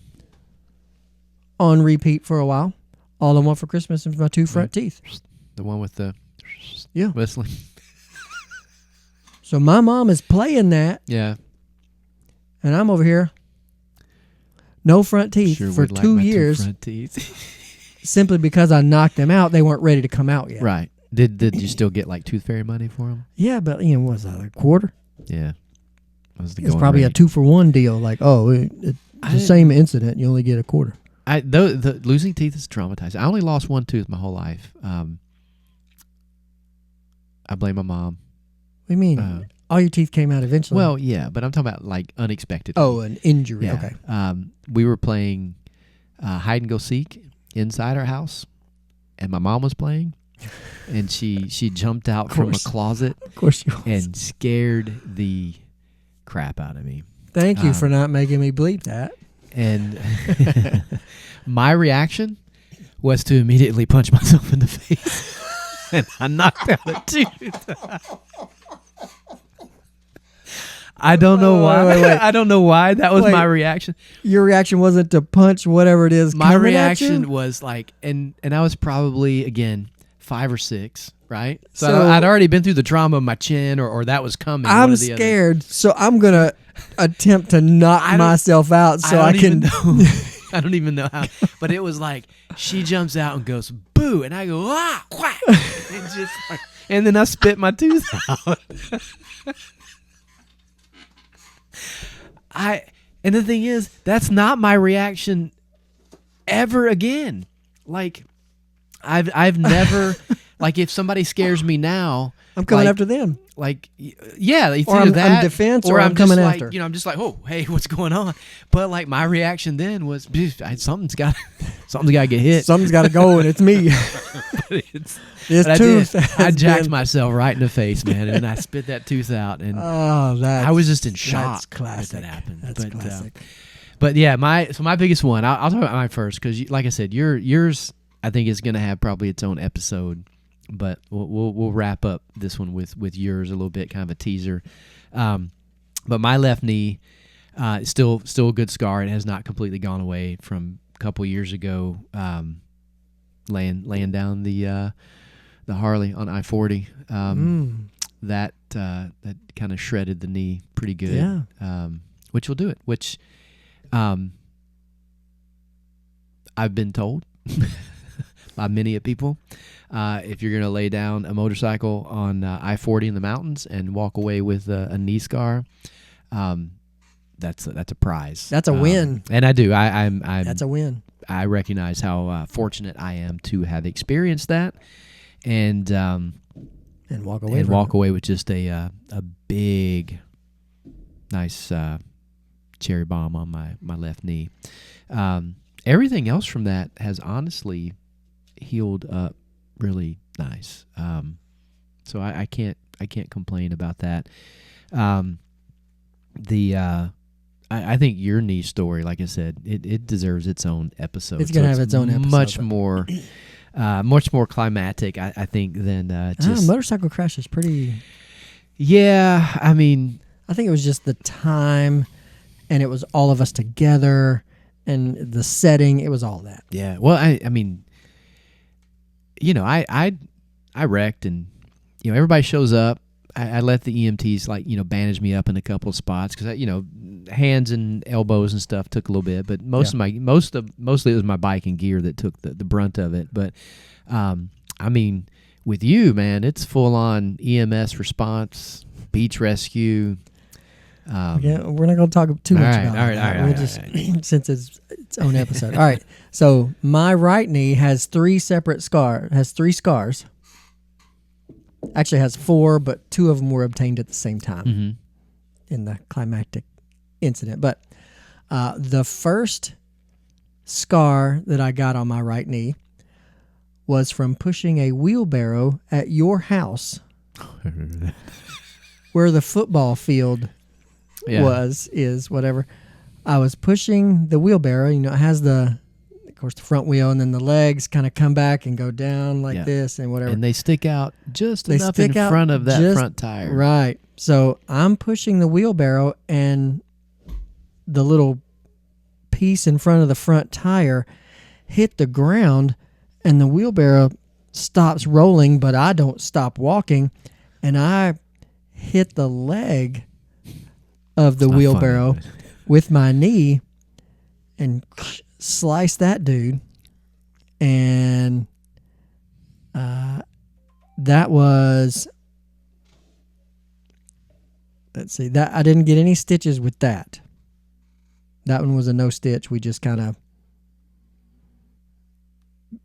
on repeat for a while. All I want for Christmas is my 2 front teeth. The one with the whistling. So my mom is playing that. Yeah. And I'm over here. No front teeth for 2 years. 2 front teeth. Simply because I knocked them out. They weren't ready to come out yet. Right. Did you still get like tooth fairy money for them? Yeah, but what was that, a quarter? Yeah. It's probably a 2-for-1 deal. Like, it's the same incident. You only get a quarter. The losing teeth is traumatizing. I only lost 1 tooth my whole life. I blame my mom. What do you mean? All your teeth came out eventually? Well, yeah, but I'm talking about like unexpected. Oh, an injury. Yeah. Okay. We were playing hide and go seek inside our house, and my mom was playing, and she jumped out from a closet, of course, she was, and scared the crap out of me. Thank you for not making me bleep that. And my reaction was to immediately punch myself in the face. And I knocked out a tooth. I don't know why. Wait. I don't know why that was my reaction. Your reaction wasn't to punch whatever it is. My reaction was like, and I was probably, again, 5 or 6, right? So I'd already been through the trauma of my chin, or that was coming. I'm scared, so I'm gonna attempt to knock myself out so I can. I don't even know how, but it was like she jumps out and goes boo, and I go quack, and then I spit my tooth out. And the thing is, that's not my reaction ever again. Like, I've never like if somebody scares me now, I'm coming like, after them. Like, yeah, it's Or either I'm that, defense, or or I'm just coming like, after. you know, I'm just like, oh, hey, what's going on? But like my reaction then was, something's got to get hit. Something's got to go, and it's me. This tooth. I jacked myself right in the face, man, and I spit that tooth out, and I was just in shock classic. that happened. That's classic. But yeah, my biggest one. I'll talk about mine first because, like I said, yours I think is going to have probably its own episode. But we'll wrap up this one with yours a little bit, kind of a teaser. But my left knee is still a good scar. It has not completely gone away from a couple years ago. Laying down the Harley on I-40. That kind of shredded the knee pretty good. Yeah. Which will do it. Which I've been told by many people. If you're going to lay down a motorcycle on I-40 in the mountains and walk away with a knee scar, that's a prize. That's a win. And I do. I'm That's a win. I recognize how fortunate I am to have experienced that, and walk away. Away with just a big, nice cherry bomb on my left knee. Everything else from that has honestly healed up really nice. So I can't complain about that. I think your knee story, like I said, it deserves its own episode. It's gonna have its own episode. Much more climatic, I think, than just motorcycle crash is pretty. Yeah, I mean, I think it was just the time, and it was all of us together, and the setting. It was all that. Yeah. Well, I mean, you know, I wrecked, and you know, everybody shows up. I let the EMTs bandage me up in a couple of spots because hands and elbows and stuff took a little bit, but mostly it was my bike and gear that took the brunt of it. But I mean, with you, man, it's full on EMS response, beach rescue. Yeah, we're not going to talk too much about it. All right. We'll just since it's its own episode. All right. So my right knee has three scars. Actually has 4, but 2 of them were obtained at the same time in the climactic incident. But the first scar that I got on my right knee was from pushing a wheelbarrow at your house where the football field is whatever. I was pushing the wheelbarrow. You know, it has the front wheel, and then the legs kind of come back and go down like this and whatever. And they stick out just enough in front of that front tire. Right. So I'm pushing the wheelbarrow, and the little piece in front of the front tire hit the ground, and the wheelbarrow stops rolling, but I don't stop walking, and I hit the leg of the wheelbarrow with my knee and slice that dude, and that was, let's see, that I didn't get any stitches with that. That one was a no stitch. We just kind of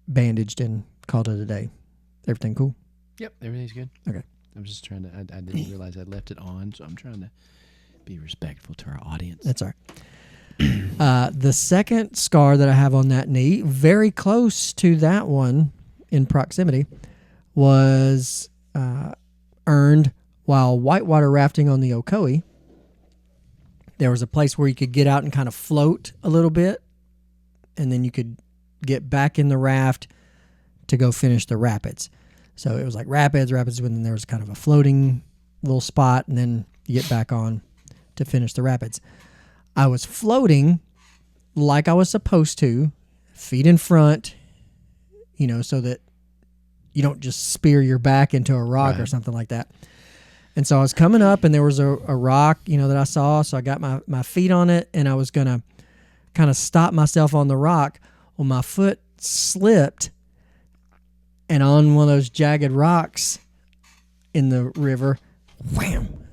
bandaged and called it a day. Everything cool? Yep, everything's good. Okay. I'm just trying to. I didn't realize I left it on, so I'm trying to be respectful to our audience. That's all right. The second scar that I have on that knee, very close to that one in proximity, was earned while whitewater rafting on the Ocoee. There was a place where you could get out and kind of float a little bit, and then you could get back in the raft to go finish the rapids. So it was like rapids, and then there was kind of a floating little spot, and then you get back on to finish the rapids. I was floating like I was supposed to, feet in front, so that you don't just spear your back into a rock or something like that. And so I was coming up, and there was a rock, that I saw. So I got my feet on it, and I was going to kind of stop myself on the rock. Well, my foot slipped, and on one of those jagged rocks in the river, wham,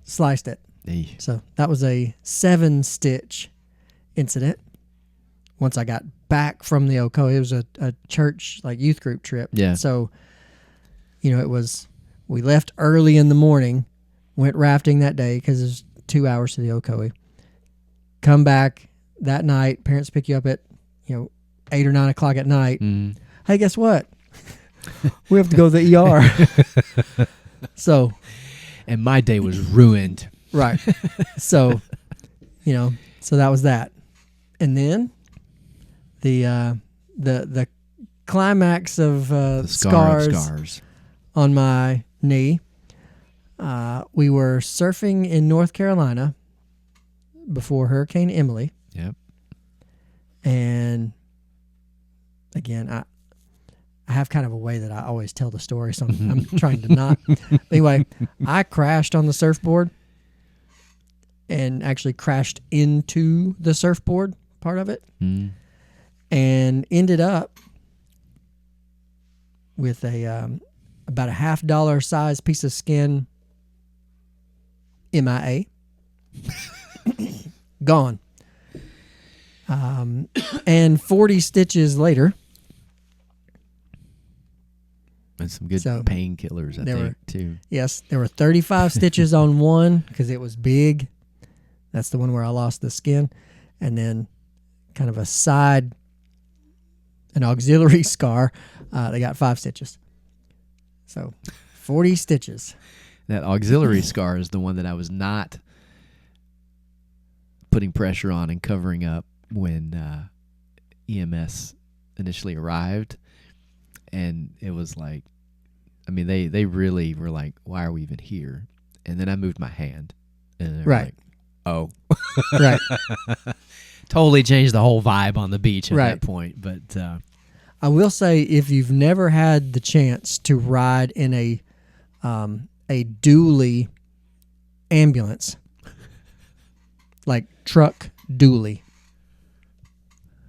sliced it. Hey. So that was a 7-stitch incident. Once I got back from the Ocoee, it was a church, youth group trip. Yeah. So, it was We left early in the morning, went rafting that day because it's 2 hours to the Ocoee. Come back that night. Parents pick you up at 8 or 9 o'clock at night. Mm. Hey, guess what? We have to go to the ER. So, and my day was ruined. right. So, so that was that. And then the climax of The scars on my knee. We were surfing in North Carolina before Hurricane Emily. Yep. And again, I have kind of a way that I always tell the story, so I'm trying to not. Anyway, I crashed on the surfboard and actually crashed into the surfboard part of it, and ended up with a about a $50 size piece of skin MIA. Gone. And 40 stitches later. And some good painkillers, I think, too. Yes, there were 35 stitches on one because it was big. That's the one where I lost the skin. And then kind of an auxiliary scar. They got 5 stitches. So 40 stitches. That auxiliary scar is the one that I was not putting pressure on and covering up when EMS initially arrived. And it was like, I mean, they really were like, why are we even here? And then I moved my hand. And they were like, oh. Right. Totally changed the whole vibe on the beach at that point. But I will say, if you've never had the chance to ride in a dually ambulance, like truck dually,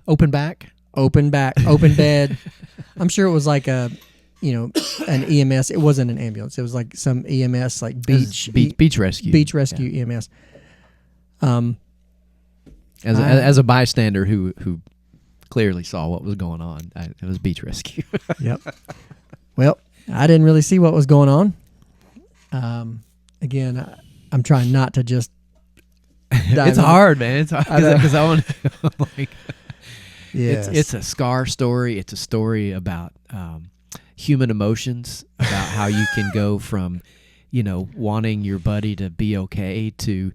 open back, open bed. I'm sure it was like an EMS. It wasn't an ambulance. It was like some EMS, like beach rescue. Beach rescue EMS. As a bystander who clearly saw what was going on, it was beach rescue. Yep. Well, I didn't really see what was going on. Again, I'm trying not to just. It's hard, man. It's hard because I want like. Yes. It's a scar story. It's a story about human emotions, about how you can go from, wanting your buddy to be okay to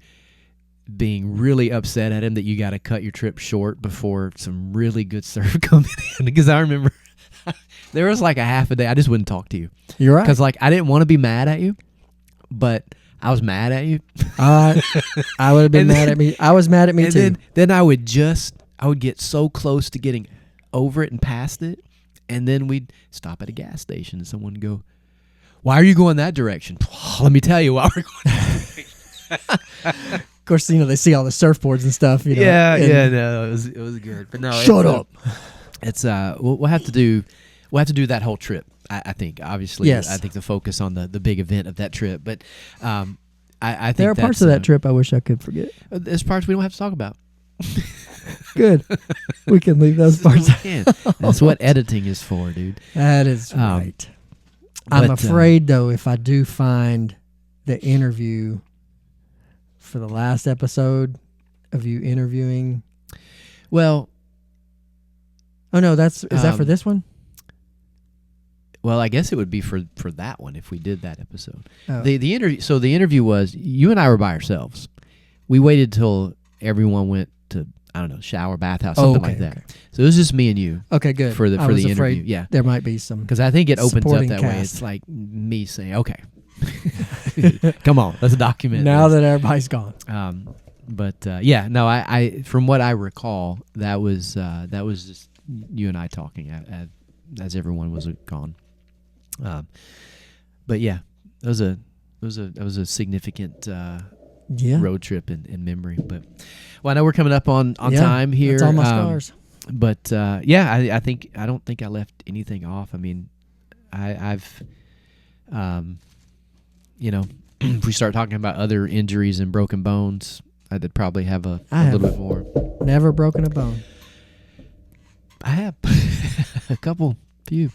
being really upset at him that you got to cut your trip short before some really good surf coming in. Because I remember there was like a half a day I just wouldn't talk to you. You're right. Because I didn't want to be mad at you, but I was mad at you. I would have been mad at me. I was mad at me too. Then I would get so close to getting over it and past it, and then we'd stop at a gas station and someone would go, "Why are you going that direction?" Let me tell you why we're going that direction. Of course, they see all the surfboards and stuff. No, it was good. But no, shut up. It's we'll have to do that whole trip. I think obviously, yes. I think the focus on the big event of that trip, but I think there are parts of that trip I wish I could forget. There's parts we don't have to talk about. Good. We can leave those parts. That's what editing is for, dude. That is right. I'm afraid, though, if I do find the interview for the last episode of you interviewing. Well. Oh, no, is that for this one? Well, I guess it would be for that one if we did that episode. Oh. The interview. So the interview was you and I were by ourselves. We waited till everyone went to, I don't know, shower, bathhouse, something like that. Okay. So it was just me and you. Okay, good. For the interview. Yeah, there might be some. Because I think it opens up that cast. way. It's like me saying, "Okay, come on, let's document." Now this. that everybody's gone. I from what I recall, that was just you and I talking as everyone was gone. But yeah, that was a significant road trip in memory. But I know we're coming up on time here. That's all my scars. But I don't think I left anything off. I mean, I've if we start talking about other injuries and broken bones, I did probably have a little bit more. Never broken a bone. I have a few.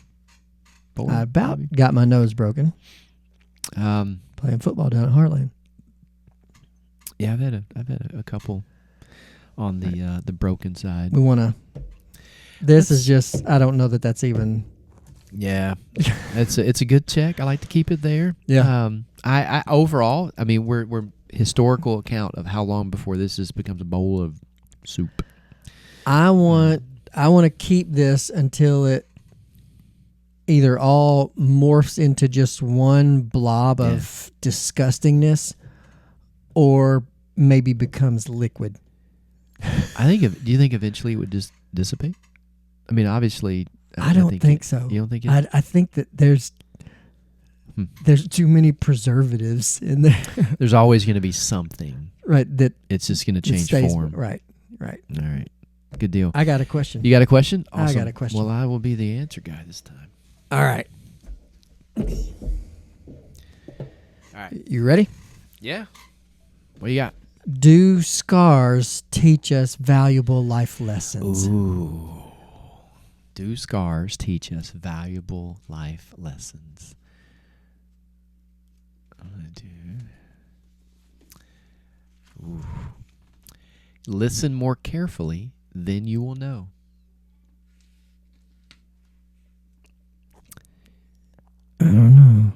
4, I about maybe. got my nose broken. Playing football down at Heartland. Yeah, I've had a couple on the broken side. We want to. This is just. I don't know that that's even. Yeah, it's a good check. I like to keep it there. Yeah. I overall, I mean, we're historical account of how long before this becomes a bowl of soup. I want to keep this until it either all morphs into just one blob of disgustingness, or maybe becomes liquid. Do you think eventually it would just dissipate? I mean, obviously. I don't think so. You don't think it? I think that there's too many preservatives in there. There's always going to be something. Right. That it's just going to change form. Right. Right. All right. Good deal. I got a question. You got a question? Awesome. I got a question. Well, I will be the answer guy this time. All right. All right. You ready? Yeah. What do you got? Do scars teach us valuable life lessons? Ooh. Do scars teach us valuable life lessons? I'm going to do. Ooh. Listen more carefully, then you will know. I don't know.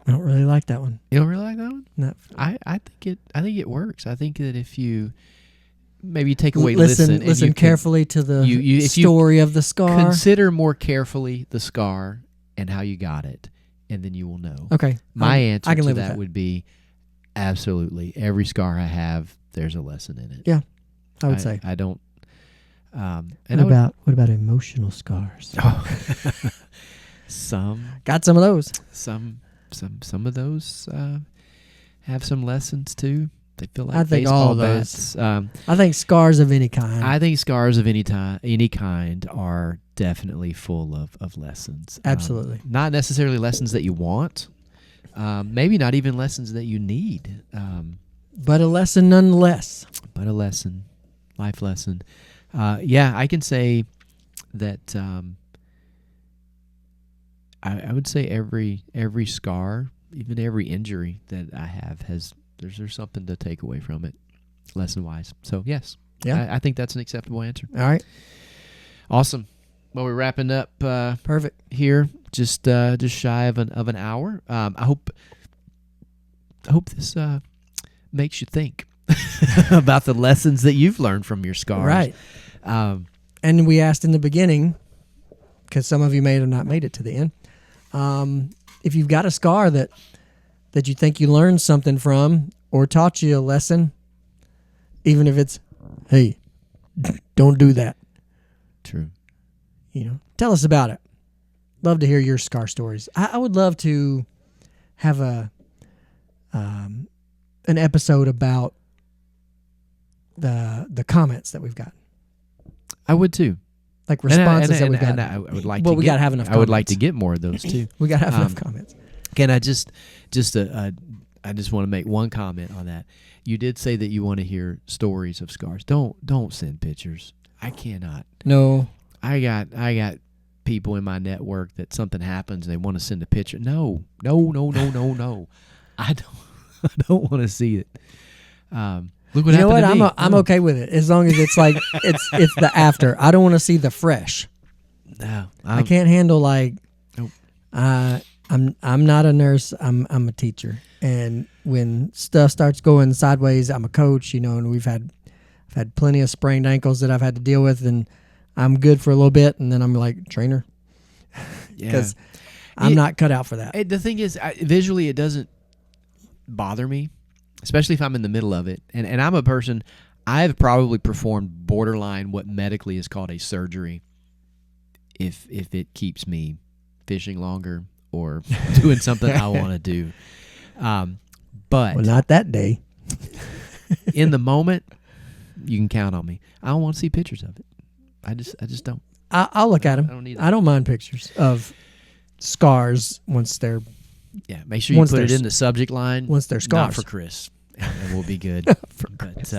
I don't really like that one. You don't really like that one? No. I think it works. I think that if you maybe take away listen carefully to the story of the scar. Consider more carefully the scar and how you got it, and then you will know. Okay. My answer to that would be absolutely. Every scar I have, there's a lesson in it. Yeah, I would say. I don't. What about emotional scars? Oh. Some got some of those. Some of those have some lessons too. They feel like I think baseball all of bats. those. I think scars of any kind. I think scars of any kind are definitely full of lessons. Absolutely. Not necessarily lessons that you want. Maybe not even lessons that you need. But a lesson nonetheless. But a lesson. Life lesson. Yeah, I can say that I would say every scar, even every injury that I have there's something to take away from it, lesson wise. So yes, I think that's an acceptable answer. All right, awesome. Well, we're wrapping up. Perfect here, just shy of an hour. I hope this makes you think about the lessons that you've learned from your scars. Right. And we asked in the beginning, because some of you may have not made it to the end, if you've got a scar that you think you learned something from or taught you a lesson, even if it's, hey, don't do that. True. Tell us about it. Love to hear your scar stories. I would love to have an episode about the comments that we've got. I would too. Like responses that we've got. And I would like we got to have enough comments. I would like to get more of those too. We got to have enough comments. Can I just I just want to make one comment on that. You did say that you want to hear stories of scars. Don't send pictures. I cannot. No. I got people in my network that something happens and they want to send a picture. No. I don't want to see it. Look what you know what? happened to me. I'm okay with it as long as it's like it's the after. I don't want to see the fresh. No, I can't handle like. Nope. I'm not a nurse. I'm a teacher, and when stuff starts going sideways, I'm a coach. And I've had plenty of sprained ankles that I've had to deal with, and I'm good for a little bit, and then I'm like trainer, because I'm not cut out for that. The thing is, visually, it doesn't bother me. Especially if I'm in the middle of it. And I'm a person, I've probably performed borderline what medically is called a surgery if it keeps me fishing longer or doing something I want to do. But not that day. In the moment, you can count on me. I don't want to see pictures of it. I just don't. I'll look at them. I don't need I don't mind pictures of scars once they're... Yeah, make sure you put it in the subject line. Once they're scars. Not for Chris. And we'll be good. But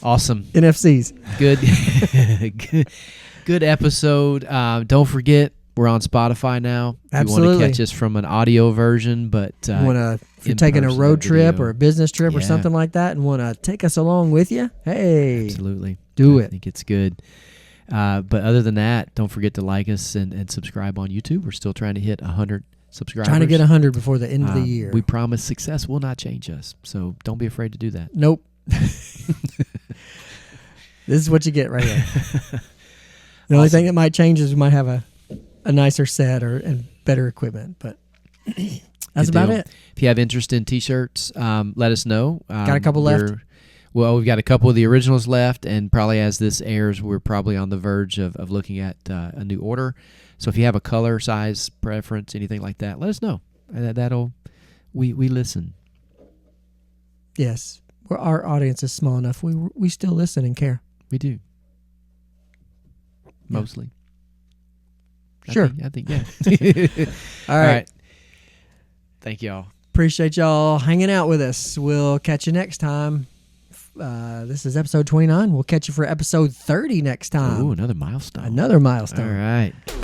awesome. NFCs. Good episode. Don't forget, We're on Spotify now. If you want Absolutely. to catch us from an audio version, but If you're in taking a person road or trip video. or a business trip or Yeah. something like that and want to take us along with you, hey, Absolutely. do I it. think it's good. But other than that, don't forget to like us and subscribe on YouTube. We're still trying to hit 100 subscribers. Trying to get 100 before the end of the year. We promise success will not change us. So don't be afraid to do that. Nope. This is what you get right here. The only thing that might change is we might have a nicer set and better equipment, but that's Good about deal. it. If you have interest in T-shirts, let us know. Got a couple left? We've got a couple of the originals left, and probably as this airs, we're probably on the verge of looking at a new order. So if you have a color, size, preference, anything like that, let us know. We listen. Yes. Our audience is small enough. We still listen and care. We do. Mostly. Sure. I think yeah. All right. Thank y'all. Appreciate y'all hanging out with us. We'll catch you next time. This is episode 29. We'll catch you for episode 30 next time. Ooh, another milestone. Another milestone. All right.